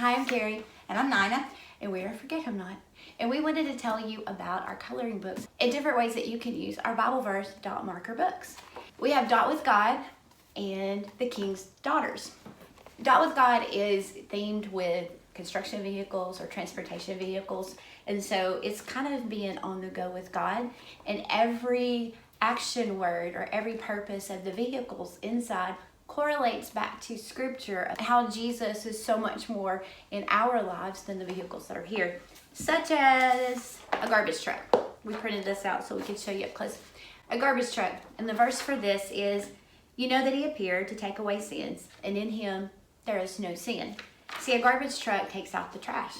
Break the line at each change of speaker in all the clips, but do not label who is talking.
Hi, I'm Carrie.
And I'm Nina.
And we are Forget Him Not. And we wanted to tell you about our coloring books and different ways that you can use our Bible verse dot marker books. We have Dot with God and the King's Daughters. Dot with God is themed with construction vehicles or transportation vehicles. And so it's kind of being on the go with God. And every action word or every purpose of the vehicles inside correlates back to scripture, how Jesus is so much more in our lives than the vehicles that are here, such as a garbage truck. We printed this out so we could show you up close. A garbage truck, and the verse for this is, you know that he appeared to take away sins, and in him there is no sin. See, a garbage truck takes out the trash,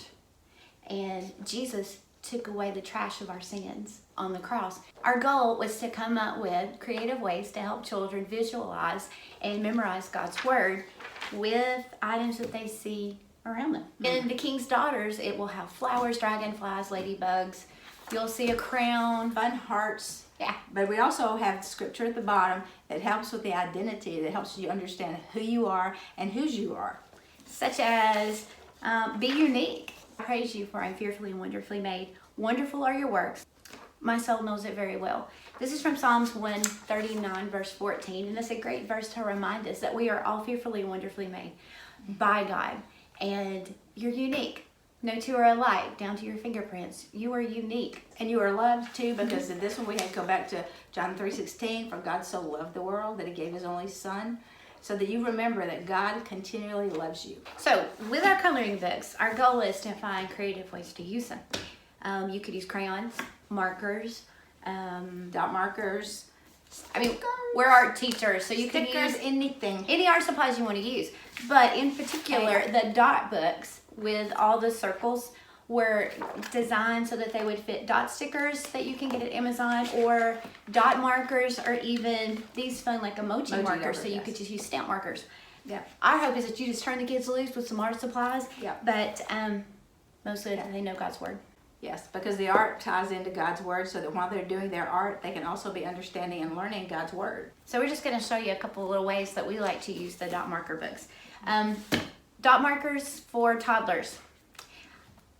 and Jesus took away the trash of our sins on the cross. Our goal was to come up with creative ways to help children visualize and memorize God's word with items that they see around them. In the King's Daughters, it will have flowers, dragonflies, ladybugs. You'll see a crown,
Fun hearts.
yeah,
But we also have scripture at the bottom that helps with the identity, that helps you understand who you are and whose you are.
such as be unique. I praise you, for I'm fearfully and wonderfully made. Wonderful are your works. My soul knows it very well. This is from Psalms 139, verse 14, and it's a great verse to remind us that we are all fearfully and wonderfully made by God, and you're unique. No two are alike, down to your fingerprints. You are unique.
And you are loved too, because in this one we had to go back to John 3:16, for God so loved the world that he gave his only son, so that you remember that God continually loves you.
So with our coloring books, our goal is to find creative ways to use them. You could use crayons, markers,
Dot markers,
I mean, we're art teachers, so you can
stickers,
use
anything.
any art supplies you want to use. But in particular, the dot books with all the circles were designed so that they would fit dot stickers that you can get at Amazon, or dot markers, or even these fun like emoji markers, so you
yes.
could just use stamp markers.
Yeah.
Our hope is that you just turn the kids loose with some art supplies,
Yeah.
but mostly that they know God's word.
Yes, because the art ties into God's word, so that while they're doing their art, they can also be understanding and learning God's word.
So we're just going to show you a couple of little ways that we like to use the dot marker books. Dot markers for toddlers.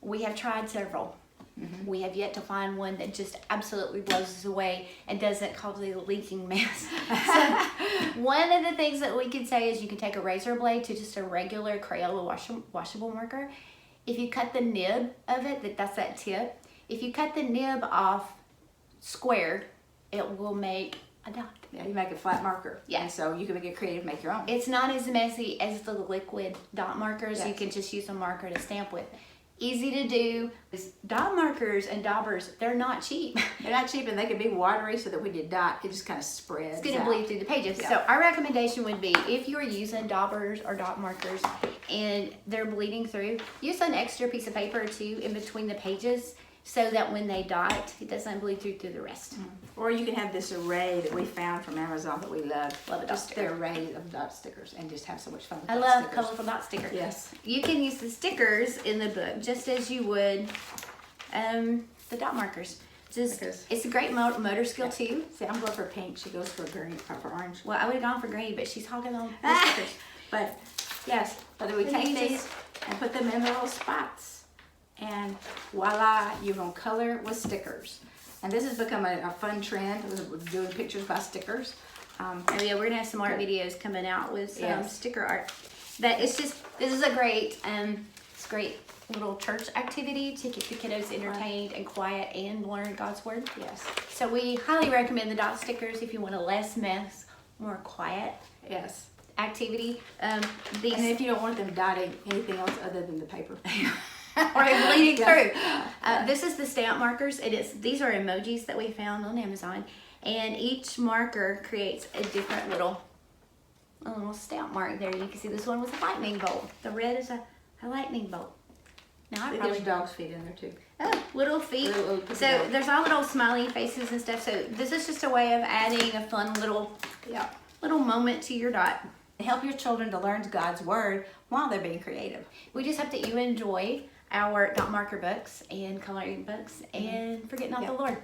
We have tried several. We have yet to find one that just absolutely blows us away and doesn't cause a leaking mess. So one of the things that we can say is you can take a razor blade to just a regular Crayola washable marker. If you cut the nib of it, that's that tip. If you cut the nib off squared, it will make a dot.
Yeah, you make a flat marker.
Yeah.
And so you can get creative, make your own.
It's not as messy as the liquid dot markers.
Yes.
You can just use a marker to stamp with. Easy to do. Dot markers and daubers, they're not cheap.
They're not cheap, and they can be watery, so that when you dot, it just kind of spreads
It's going to
out.
bleed through the pages.
Yeah.
So our recommendation would be, if you're using daubers or dot markers and they're bleeding through, use an extra piece of paper or two in between the pages so that when they dot, it doesn't bleed through the rest.
Or you can have this array that we found from Amazon that we love.
Love a dot
Just
sticker.
the array of dot stickers, and just have so much fun with
I
dot
love
stickers.
colorful dot stickers.
Yes.
You can use the stickers in the book just as you would the dot markers. Just
Because-
it's a great motor skill too.
See, I'm going for pink. She goes for green, for orange.
Well, I would have gone for green, but she's hogging on the stickers.
But yes, but then we
And
take
you
these and put them in the little spots, and voila, you're gonna color with stickers. And this has become a fun trend. We're doing pictures by stickers.
Oh yeah, we're gonna have some art
Good.
videos coming out with some
Yes.
sticker art. But it's just, this is a great it's a great little church activity to keep the kiddos entertained and quiet and learn God's word.
Yes,
So we highly recommend the dot stickers if you want a less mess, more quiet
yes.
activity. These
And if you don't want them dotting anything else other than the paper.
or bleeding through.
Yeah.
This is the stamp markers. These are emojis that we found on Amazon, and each marker creates a different little stamp mark there. You can see this one was a lightning bolt. The red is a lightning bolt. Now I
There's
probably
dog's feet in there too.
oh, little feet.
Little pussy
So
dog.
there's all little smiley faces and stuff. So this is just a way of adding a fun little moment to your dot.
Help your children to learn God's word while they're being creative.
We just hope that you enjoy our dot marker books and coloring books and forget not
Yeah.
the Lord.